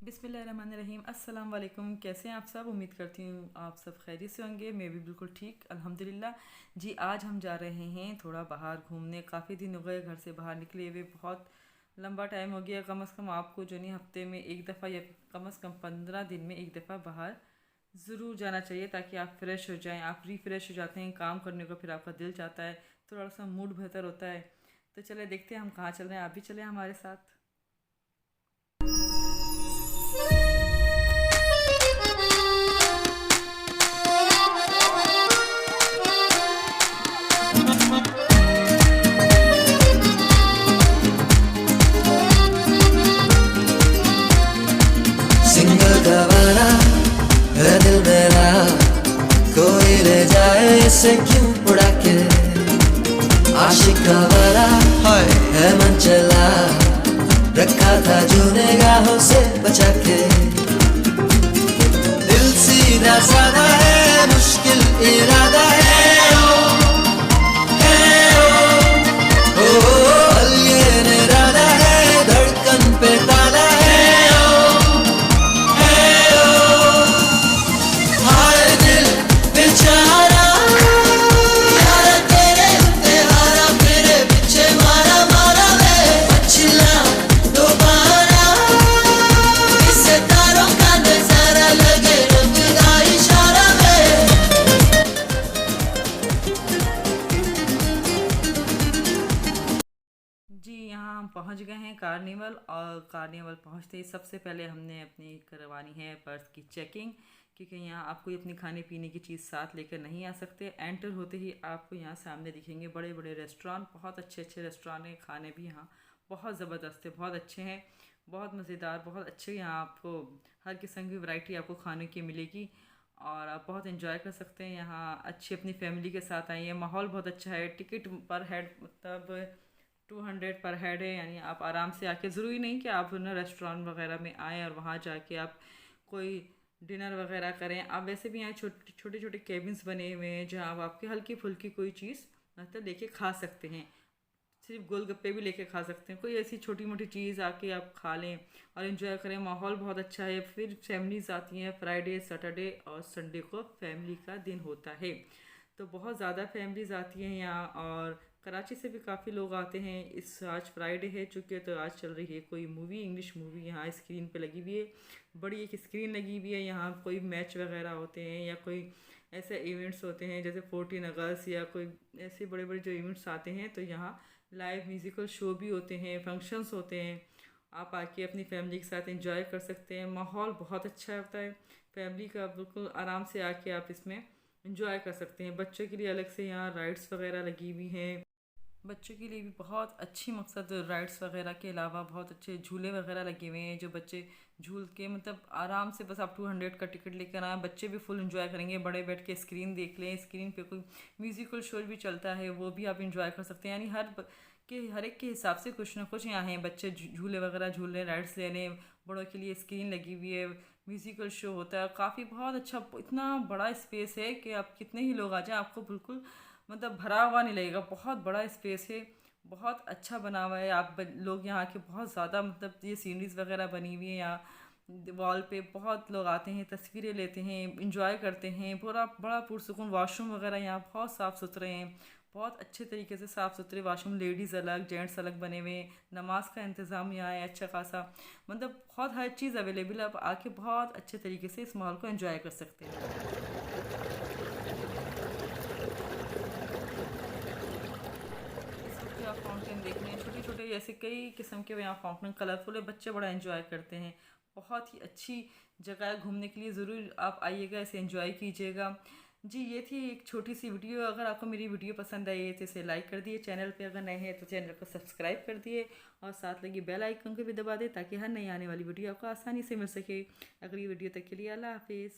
बिस्मिल्लाहिर्रहमानिर्रहीम अस्सलाम वालेकुम। कैसे हैं आप सब? उम्मीद करती हूँ आप सब खैरियत से होंगे। मैं भी बिल्कुल ठीक अल्हम्दुलिल्लाह। जी आज हम जा रहे हैं थोड़ा बाहर घूमने। काफ़ी दिन हो गए घर से बाहर निकले हुए, बहुत लंबा टाइम हो गया। कम से कम आपको जो नहीं हफ्ते में एक दफ़ा या कम से कम 15 दिन में एक दफ़ा बाहर ज़रूर जाना चाहिए, ताकि आप फ्रेश हो जाएं। आप रिफ़्रेश हो जाते हैं काम करने को, फिर आपका दिल चाहता है, थोड़ा सा मूड बेहतर होता है। तो चले देखते हैं हम कहाँ चल रहे हैं। आप भी चलें हमारे साथ। सिंगल गवारा है दिल मेरा, कोई ले जाए इसे क्यों उड़ा के। आशिक आवारा है मन चला, रखा था जो निगाहों से बचा के। दिल सीधा साधा है, मुश्किल इरादा है। ओ ये निराला है, धड़कन पे ताला है। हाय दिल बेचारा, यारा तेरे उत्ते हारा, मेरे पीछे मारा मारा वे पछिला दोबारा। इस तारों का नजारा लगे रब का इशारा वे। जी यहाँ हम पहुँच गए हैं कार्निवल। और कार्निवल पहुँचते ही सबसे पहले हमने अपनी करवानी है पर्स की चेकिंग, क्योंकि यहाँ आप कोई अपनी खाने पीने की चीज़ साथ लेकर नहीं आ सकते। एंटर होते ही आपको यहाँ सामने दिखेंगे बड़े बड़े रेस्टोरेंट, बहुत अच्छे अच्छे रेस्टोरेंट हैं। खाने भी यहाँ बहुत ज़बरदस्त है, बहुत अच्छे हैं, बहुत मज़ेदार, बहुत अच्छे। यहाँ आपको हर किस्म की वैरायटी आपको खाने की मिलेगी और आप बहुत इन्जॉय कर सकते हैं। यहाँ अच्छी अपनी फैमिली के साथ आइए, माहौल बहुत अच्छा है। टिकट पर हेड मतलब 200 पर हेड है, यानी आप आराम से आके, ज़रूरी नहीं कि आप ना रेस्टोरेंट वगैरह में आएँ और वहाँ जाके आप कोई डिनर वगैरह करें। आप वैसे भी यहाँ छोटे छोटे छोटे केबिन्स बने हुए हैं, जहाँ आप आपकी हल्की फुल्की कोई चीज़ मतलब लेके खा सकते हैं। सिर्फ गोलगप्पे भी लेके खा सकते हैं, कोई ऐसी छोटी मोटी चीज़ आके आप खा लें और इन्जॉय करें। माहौल बहुत अच्छा है। फिर फैमिलीज़ आती हैं, फ्राइडे सैटरडे और संडे को फैमिली का दिन होता है, तो बहुत ज़्यादा फैमिलीज़ आती हैं यहाँ। और कराची से भी काफ़ी लोग आते हैं। इस आज फ्राइडे है चूँकि, तो आज चल रही है कोई मूवी, इंग्लिश मूवी यहाँ स्क्रीन पे लगी हुई है। बड़ी एक स्क्रीन लगी हुई है यहाँ। कोई मैच वगैरह होते हैं या कोई ऐसे इवेंट्स होते हैं जैसे 14 अगस्त या कोई ऐसे बड़े बड़े जो इवेंट्स आते हैं, तो यहाँ लाइव म्यूज़िकल शो भी होते हैं, फंक्शंस होते हैं। आप आके अपनी फैमिली के साथ एंजॉय कर सकते हैं। माहौल बहुत अच्छा होता है फैमिली का, बिल्कुल आराम से आके आप इसमें इंजॉय कर सकते हैं। बच्चों के लिए अलग से यहाँ राइड्स वगैरह लगी हुई हैं। बच्चों के लिए भी बहुत अच्छी, मकसद राइड्स वगैरह के अलावा बहुत अच्छे झूले वगैरह लगे हुए हैं, जो बच्चे झूल के मतलब आराम से, बस आप 200 का टिकट लेकर आए, बच्चे भी फुल इंजॉय करेंगे। बड़े बैठ के स्क्रीन देख लें, स्क्रीन पे कोई म्यूज़िकल शो भी चलता है, वो भी आप इंजॉय कर सकते हैं। यानी हर एक के हिसाब से कुछ ना कुछ यहाँ हैं। बच्चे झूले वगैरह झूल रहे हैं, राइड्स ले रहे हैं, बड़ों के लिए स्क्रीन लगी हुई है, म्यूज़िकल शो होता है। काफ़ी बहुत अच्छा, इतना बड़ा स्पेस है कि आप कितने ही लोग आ जाएँ आपको बिल्कुल मतलब भरा हुआ नहीं लगेगा। बहुत बड़ा स्पेस है, बहुत अच्छा बना हुआ है। लोग यहाँ के बहुत ज़्यादा मतलब ये सीनरीज वगैरह बनी हुई है यहाँ वॉल पे, बहुत लोग आते हैं, तस्वीरें लेते हैं, इंजॉय करते हैं। पूरा बड़ा पुरसुकून। वॉशरूम वगैरह यहाँ बहुत साफ़ सुथरे हैं, बहुत अच्छे तरीके से साफ़ सुथरे वॉशरूम, लेडीज़ अलग जेंट्स अलग बने हुए हैं। नमाज का इंतज़ाम यहाँ है अच्छा खासा, मतलब बहुत हर चीज़ अवेलेबल है। आप आके बहुत अच्छे तरीके से इस माहौल को एंजॉय कर सकते हैं। इस वक्त जो आप फाउंटेन देख रहे हैं, छोटे छोटे जैसे कई किस्म के यहाँ फाउंटेन कलरफुल है, बच्चे बड़ा एंजॉय करते हैं। बहुत ही अच्छी जगह है घूमने के लिए, ज़रूर आप आइएगा, इसे एंजॉय कीजिएगा। जी ये थी एक छोटी सी वीडियो। अगर आपको मेरी वीडियो पसंद आई है तो इसे लाइक कर दिए, चैनल पे अगर नए हैं तो चैनल को सब्सक्राइब कर दिए और साथ लगी बेल आइकन को भी दबा दें, ताकि हर नई आने वाली वीडियो आपको आसानी से मिल सके। अगली वीडियो तक के लिए अल्लाह हाफिज़।